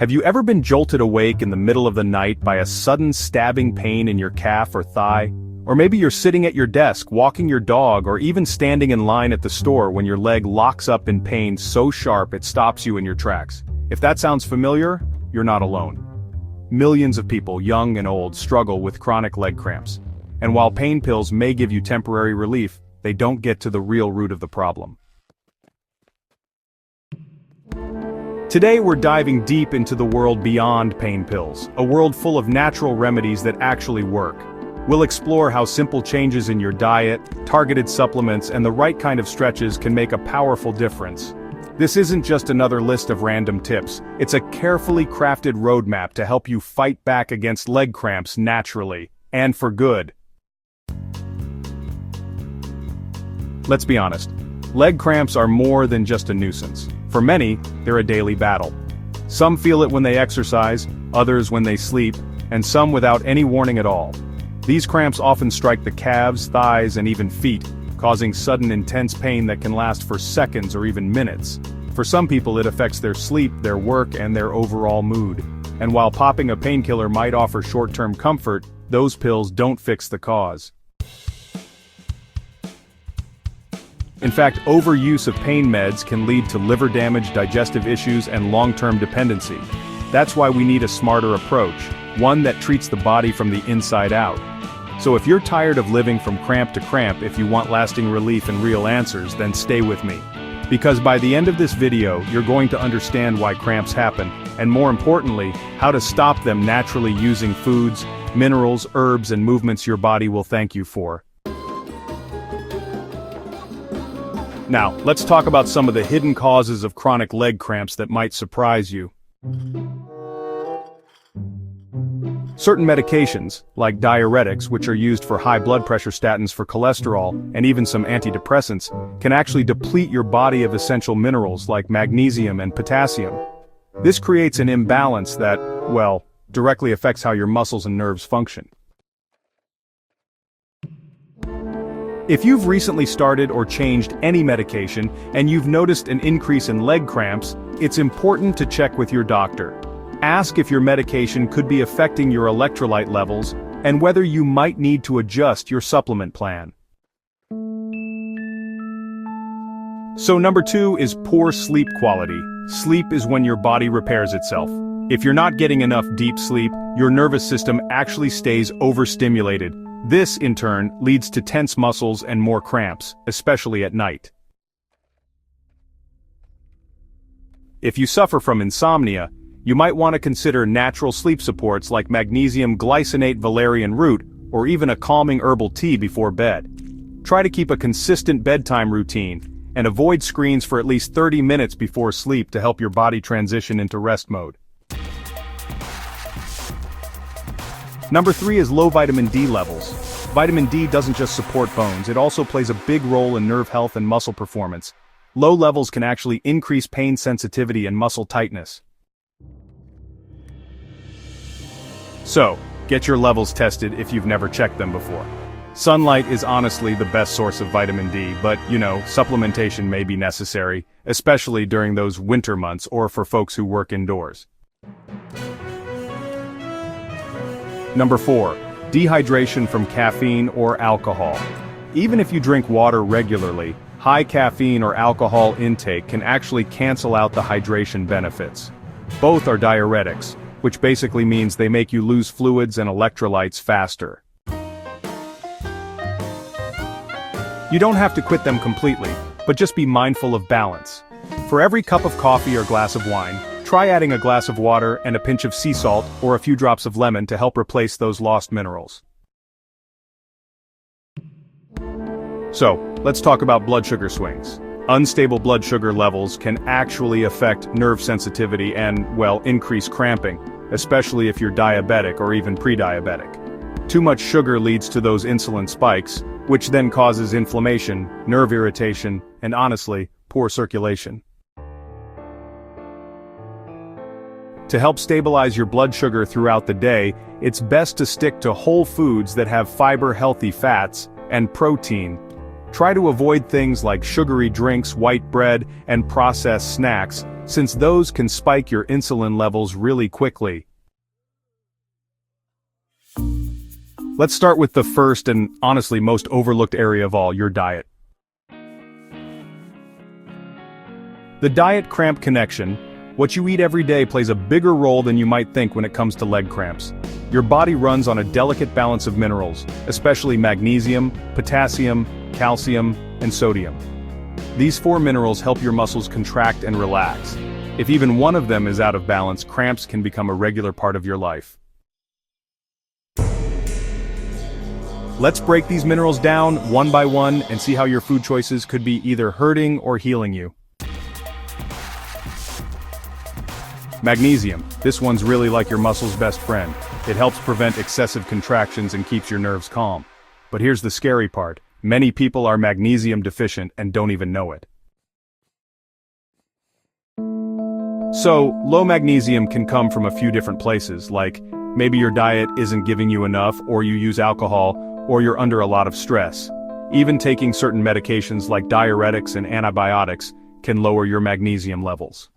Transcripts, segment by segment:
Have you ever been jolted awake in the middle of the night by a sudden stabbing pain in your calf or thigh? Or maybe you're sitting at your desk walking your dog or even standing in line at the store when your leg locks up in pain so sharp it stops you in your tracks. If that sounds familiar, you're not alone. Millions of people, young and old, struggle with chronic leg cramps. And while pain pills may give you temporary relief, they don't get to the real root of the problem. Today we're diving deep into the world beyond pain pills, a world full of natural remedies that actually work. We'll explore how simple changes in your diet, targeted supplements, and the right kind of stretches can make a powerful difference. This isn't just another list of random tips, it's a carefully crafted roadmap to help you fight back against leg cramps naturally, and for good. Let's be honest, leg cramps are more than just a nuisance. For many, they're a daily battle. Some feel it when they exercise, others when they sleep, and some without any warning at all. These cramps often strike the calves, thighs, and even feet, causing sudden intense pain that can last for seconds or even minutes. For some people it affects their sleep, their work, and their overall mood. And while popping a painkiller might offer short-term comfort, those pills don't fix the cause. In fact, overuse of pain meds can lead to liver damage, digestive issues, and long-term dependency. That's why we need a smarter approach, one that treats the body from the inside out. So if you're tired of living from cramp to cramp, if you want lasting relief and real answers, then stay with me. Because by the end of this video, you're going to understand why cramps happen, and more importantly, how to stop them naturally using foods, minerals, herbs, and movements your body will thank you for. Now, let's talk about some of the hidden causes of chronic leg cramps that might surprise you. Certain medications, like diuretics, which are used for high blood pressure, statins for cholesterol, and even some antidepressants, can actually deplete your body of essential minerals like magnesium and potassium. This creates an imbalance that, well, directly affects how your muscles and nerves function. If you've recently started or changed any medication and you've noticed an increase in leg cramps, it's important to check with your doctor. Ask if your medication could be affecting your electrolyte levels and whether you might need to adjust your supplement plan. So number 2 is poor sleep quality. Sleep is when your body repairs itself. If you're not getting enough deep sleep, your nervous system actually stays overstimulated. This, in turn, leads to tense muscles and more cramps, especially at night. If you suffer from insomnia, you might want to consider natural sleep supports like magnesium glycinate valerian root, or even a calming herbal tea before bed. Try to keep a consistent bedtime routine, and avoid screens for at least 30 minutes before sleep to help your body transition into rest mode. Number 3 is low vitamin D levels. Vitamin D doesn't just support bones, it also plays a big role in nerve health and muscle performance. Low levels can actually increase pain sensitivity and muscle tightness. So, get your levels tested if you've never checked them before. Sunlight is honestly the best source of vitamin D, but, supplementation may be necessary, especially during those winter months or for folks who work indoors. Number 4, dehydration from caffeine or alcohol. Even if you drink water regularly, high caffeine or alcohol intake can actually cancel out the hydration benefits. Both are diuretics, which basically means they make you lose fluids and electrolytes faster. You don't have to quit them completely, but just be mindful of balance. For every cup of coffee or glass of wine, try adding a glass of water and a pinch of sea salt or a few drops of lemon to help replace those lost minerals. So, let's talk about blood sugar swings. Unstable blood sugar levels can actually affect nerve sensitivity and, increase cramping, especially if you're diabetic or even pre-diabetic. Too much sugar leads to those insulin spikes, which then causes inflammation, nerve irritation, and honestly, poor circulation. To help stabilize your blood sugar throughout the day, it's best to stick to whole foods that have fiber-healthy fats and protein. Try to avoid things like sugary drinks, white bread, and processed snacks, since those can spike your insulin levels really quickly. Let's start with the first and honestly most overlooked area of all, your diet. The diet-cramp connection, what you eat every day, plays a bigger role than you might think when it comes to leg cramps. Your body runs on a delicate balance of minerals, especially magnesium, potassium, calcium, and sodium. These four minerals help your muscles contract and relax. If even one of them is out of balance, cramps can become a regular part of your life. Let's break these minerals down one by one and see how your food choices could be either hurting or healing you. Magnesium. This one's really like your muscle's best friend. It helps prevent excessive contractions and keeps your nerves calm. But here's the scary part. Many people are magnesium deficient and don't even know it. So, low magnesium can come from a few different places, like maybe your diet isn't giving you enough, or you use alcohol, or you're under a lot of stress. Even taking certain medications like diuretics and antibiotics can lower your magnesium levels.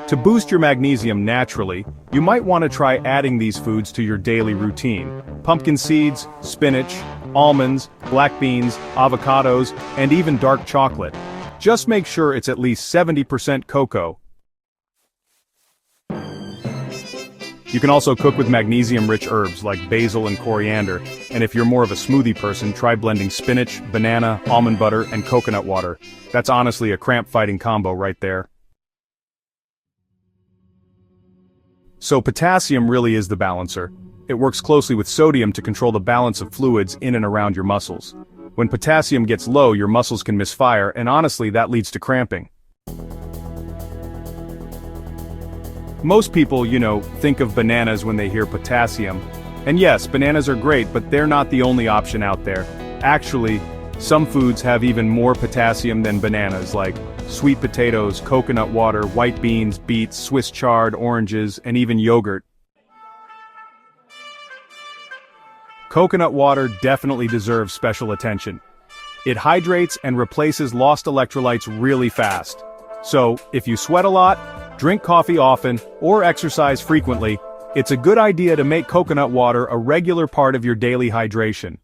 To boost your magnesium naturally, you might want to try adding these foods to your daily routine. Pumpkin seeds, spinach, almonds, black beans, avocados, and even dark chocolate. Just make sure it's at least 70% cocoa. You can also cook with magnesium-rich herbs like basil and coriander, and if you're more of a smoothie person, try blending spinach, banana, almond butter, and coconut water. That's honestly a cramp-fighting combo right there. So potassium really is the balancer. It works closely with sodium to control the balance of fluids in and around your muscles. When potassium gets low, your muscles can misfire, and honestly, that leads to cramping. Most people, think of bananas when they hear potassium. And yes, bananas are great, but they're not the only option out there. Actually, some foods have even more potassium than bananas, like sweet potatoes, coconut water, white beans, beets, Swiss chard, oranges, and even yogurt. Coconut water definitely deserves special attention. It hydrates and replaces lost electrolytes really fast. So, if you sweat a lot, drink coffee often, or exercise frequently, it's a good idea to make coconut water a regular part of your daily hydration.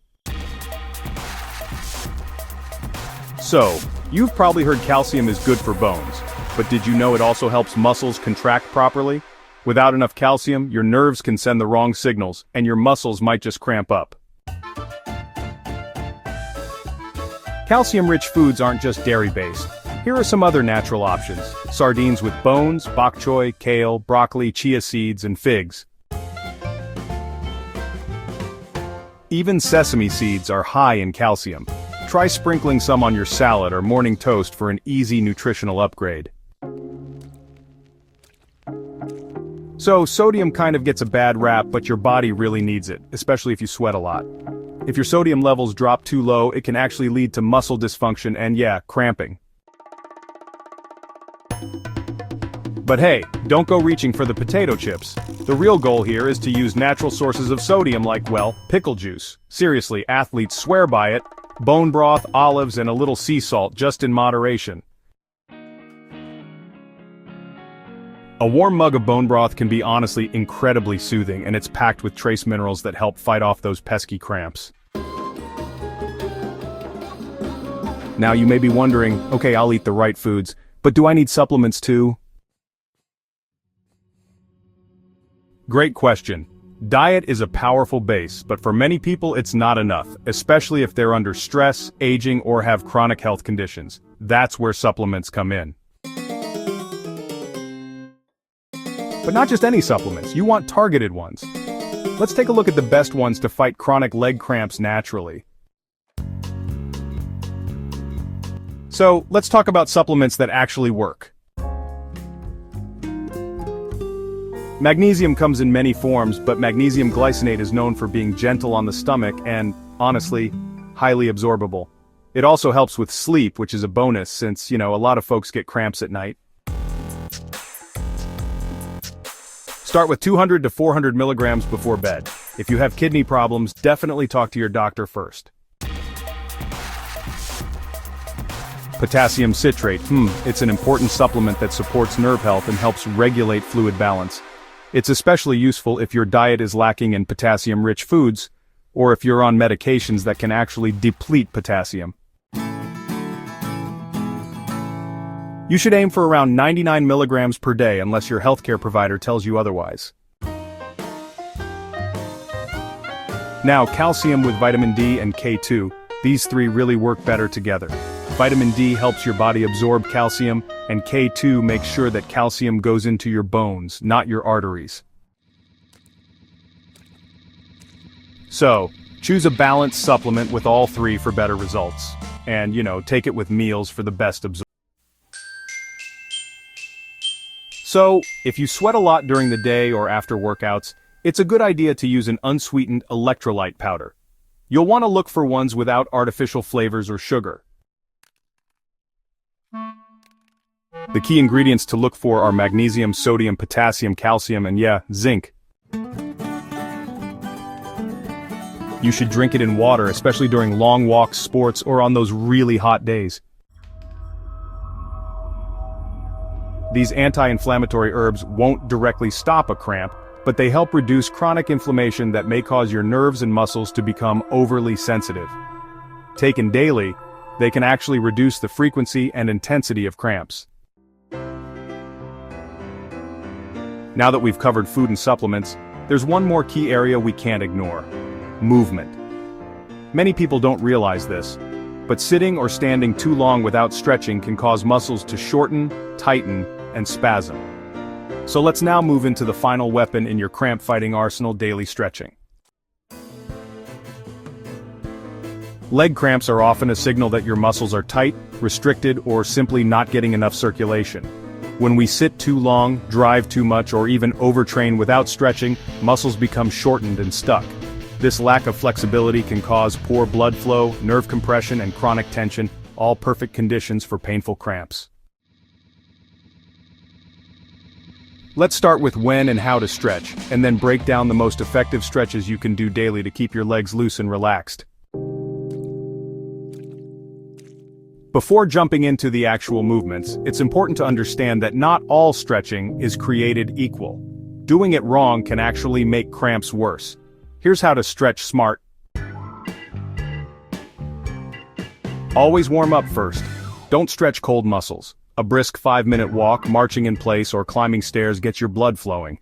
So, you've probably heard calcium is good for bones, but did you know it also helps muscles contract properly? Without enough calcium, your nerves can send the wrong signals, and your muscles might just cramp up. Calcium-rich foods aren't just dairy-based. Here are some other natural options: sardines with bones, bok choy, kale, broccoli, chia seeds, and figs. Even sesame seeds are high in calcium. Try sprinkling some on your salad or morning toast for an easy nutritional upgrade. So, sodium kind of gets a bad rap, but your body really needs it, especially if you sweat a lot. If your sodium levels drop too low, it can actually lead to muscle dysfunction and, cramping. But hey, don't go reaching for the potato chips. The real goal here is to use natural sources of sodium like, pickle juice. Seriously, athletes swear by it. Bone broth, olives, and a little sea salt, just in moderation. A warm mug of bone broth can be honestly incredibly soothing, and it's packed with trace minerals that help fight off those pesky cramps. Now you may be wondering, okay, I'll eat the right foods, but do I need supplements too? Great question. Diet is a powerful base, but for many people it's not enough, especially if they're under stress, aging, or have chronic health conditions. That's where supplements come in. But not just any supplements, you want targeted ones. Let's take a look at the best ones to fight chronic leg cramps naturally. So, let's talk about supplements that actually work. Magnesium comes in many forms, but magnesium glycinate is known for being gentle on the stomach and, honestly, highly absorbable. It also helps with sleep, which is a bonus since, a lot of folks get cramps at night. Start with 200 to 400 milligrams before bed. If you have kidney problems, definitely talk to your doctor first. Potassium citrate. It's an important supplement that supports nerve health and helps regulate fluid balance. It's especially useful if your diet is lacking in potassium-rich foods, or if you're on medications that can actually deplete potassium. You should aim for around 99 milligrams per day unless your healthcare provider tells you otherwise. Now, calcium with vitamin D and K2, these three really work better together. Vitamin D helps your body absorb calcium, and K2 makes sure that calcium goes into your bones, not your arteries. So, choose a balanced supplement with all three for better results. And, take it with meals for the best absorption. So, if you sweat a lot during the day or after workouts, it's a good idea to use an unsweetened electrolyte powder. You'll want to look for ones without artificial flavors or sugar. The key ingredients to look for are magnesium, sodium, potassium, calcium, and zinc. You should drink it in water, especially during long walks, sports, or on those really hot days. These anti-inflammatory herbs won't directly stop a cramp, but they help reduce chronic inflammation that may cause your nerves and muscles to become overly sensitive. Taken daily, they can actually reduce the frequency and intensity of cramps. Now that we've covered food and supplements, there's one more key area we can't ignore: movement. Many people don't realize this, but sitting or standing too long without stretching can cause muscles to shorten, tighten, and spasm. So let's now move into the final weapon in your cramp-fighting arsenal: daily stretching. Leg cramps are often a signal that your muscles are tight, restricted, or simply not getting enough circulation. When we sit too long, drive too much, or even overtrain without stretching, muscles become shortened and stuck. This lack of flexibility can cause poor blood flow, nerve compression, and chronic tension, all perfect conditions for painful cramps. Let's start with when and how to stretch, and then break down the most effective stretches you can do daily to keep your legs loose and relaxed. Before jumping into the actual movements, it's important to understand that not all stretching is created equal. Doing it wrong can actually make cramps worse. Here's how to stretch smart. Always warm up first. Don't stretch cold muscles. A brisk 5-minute walk, marching in place, or climbing stairs gets your blood flowing.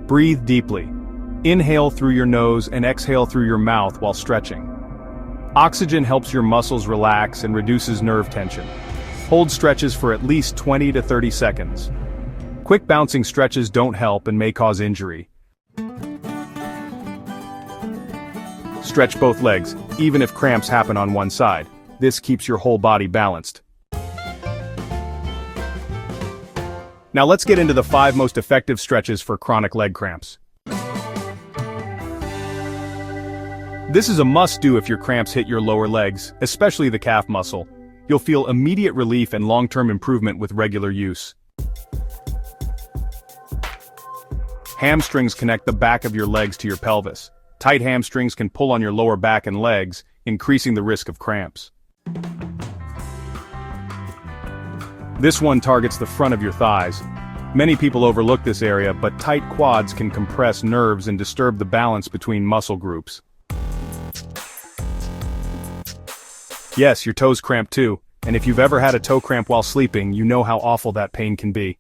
Breathe deeply. Inhale through your nose and exhale through your mouth while stretching. Oxygen helps your muscles relax and reduces nerve tension. Hold stretches for at least 20 to 30 seconds. Quick bouncing stretches don't help and may cause injury. Stretch both legs, even if cramps happen on one side. This keeps your whole body balanced. Now let's get into the 5 most effective stretches for chronic leg cramps. This is a must-do if your cramps hit your lower legs, especially the calf muscle. You'll feel immediate relief and long-term improvement with regular use. Hamstrings connect the back of your legs to your pelvis. Tight hamstrings can pull on your lower back and legs, increasing the risk of cramps. This one targets the front of your thighs. Many people overlook this area, but tight quads can compress nerves and disturb the balance between muscle groups. Yes, your toes cramp too, and if you've ever had a toe cramp while sleeping, you know how awful that pain can be.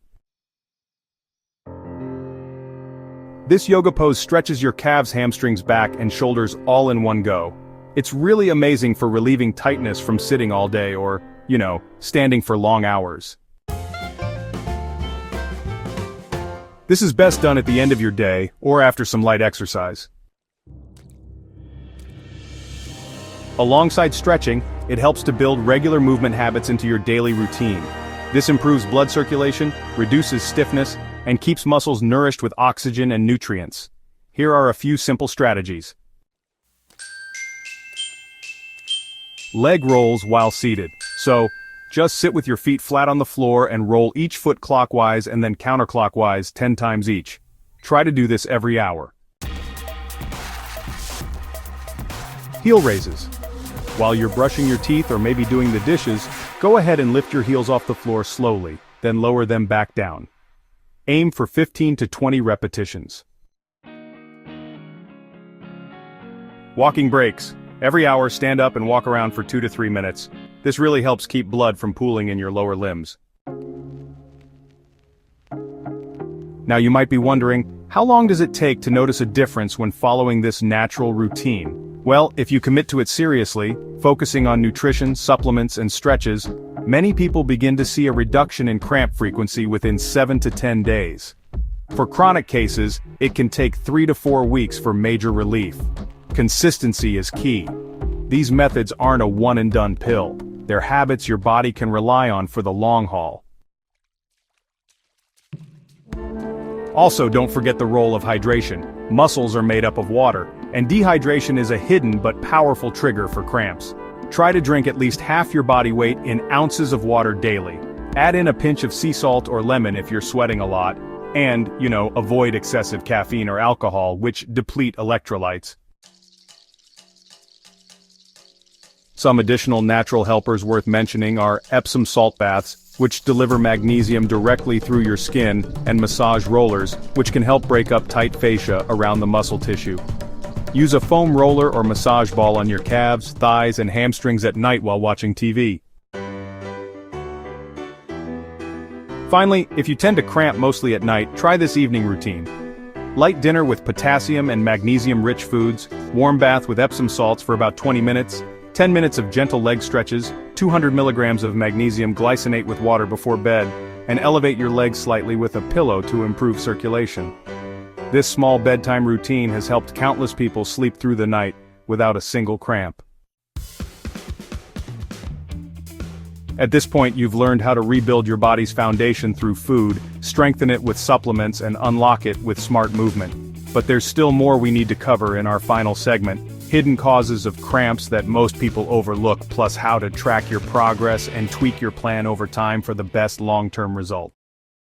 This yoga pose stretches your calves, hamstrings, back, and shoulders all in one go. It's really amazing for relieving tightness from sitting all day or, standing for long hours. This is best done at the end of your day or after some light exercise. Alongside stretching, it helps to build regular movement habits into your daily routine. This improves blood circulation, reduces stiffness, and keeps muscles nourished with oxygen and nutrients. Here are a few simple strategies. Leg rolls while seated. So, just sit with your feet flat on the floor and roll each foot clockwise and then counterclockwise 10 times each. Try to do this every hour. Heel raises. While you're brushing your teeth or maybe doing the dishes, go ahead and lift your heels off the floor slowly, then lower them back down. Aim for 15 to 20 repetitions. Walking breaks. Every hour, stand up and walk around for 2 to 3 minutes. This really helps keep blood from pooling in your lower limbs. Now you might be wondering, how long does it take to notice a difference when following this natural routine? Well, if you commit to it seriously, focusing on nutrition, supplements, and stretches, many people begin to see a reduction in cramp frequency within 7 to 10 days. For chronic cases, it can take 3 to 4 weeks for major relief. Consistency is key. These methods aren't a one-and-done pill. They're habits your body can rely on for the long haul. Also, don't forget the role of hydration. Muscles are made up of water, and dehydration is a hidden but powerful trigger for cramps. Try to drink at least half your body weight in ounces of water daily. Add in a pinch of sea salt or lemon if you're sweating a lot, and, avoid excessive caffeine or alcohol, which deplete electrolytes. Some additional natural helpers worth mentioning are Epsom salt baths, which deliver magnesium directly through your skin, and massage rollers, which can help break up tight fascia around the muscle tissue. Use a foam roller or massage ball on your calves, thighs, and hamstrings at night while watching TV. Finally, if you tend to cramp mostly at night, try this evening routine. Light dinner with potassium and magnesium-rich foods, warm bath with Epsom salts for about 20 minutes, 10 minutes of gentle leg stretches, 200 milligrams of magnesium glycinate with water before bed, and elevate your legs slightly with a pillow to improve circulation. This small bedtime routine has helped countless people sleep through the night without a single cramp. At this point, you've learned how to rebuild your body's foundation through food, strengthen it with supplements, and unlock it with smart movement. But there's still more we need to cover in our final segment: hidden causes of cramps that most people overlook, plus how to track your progress and tweak your plan over time for the best long-term result.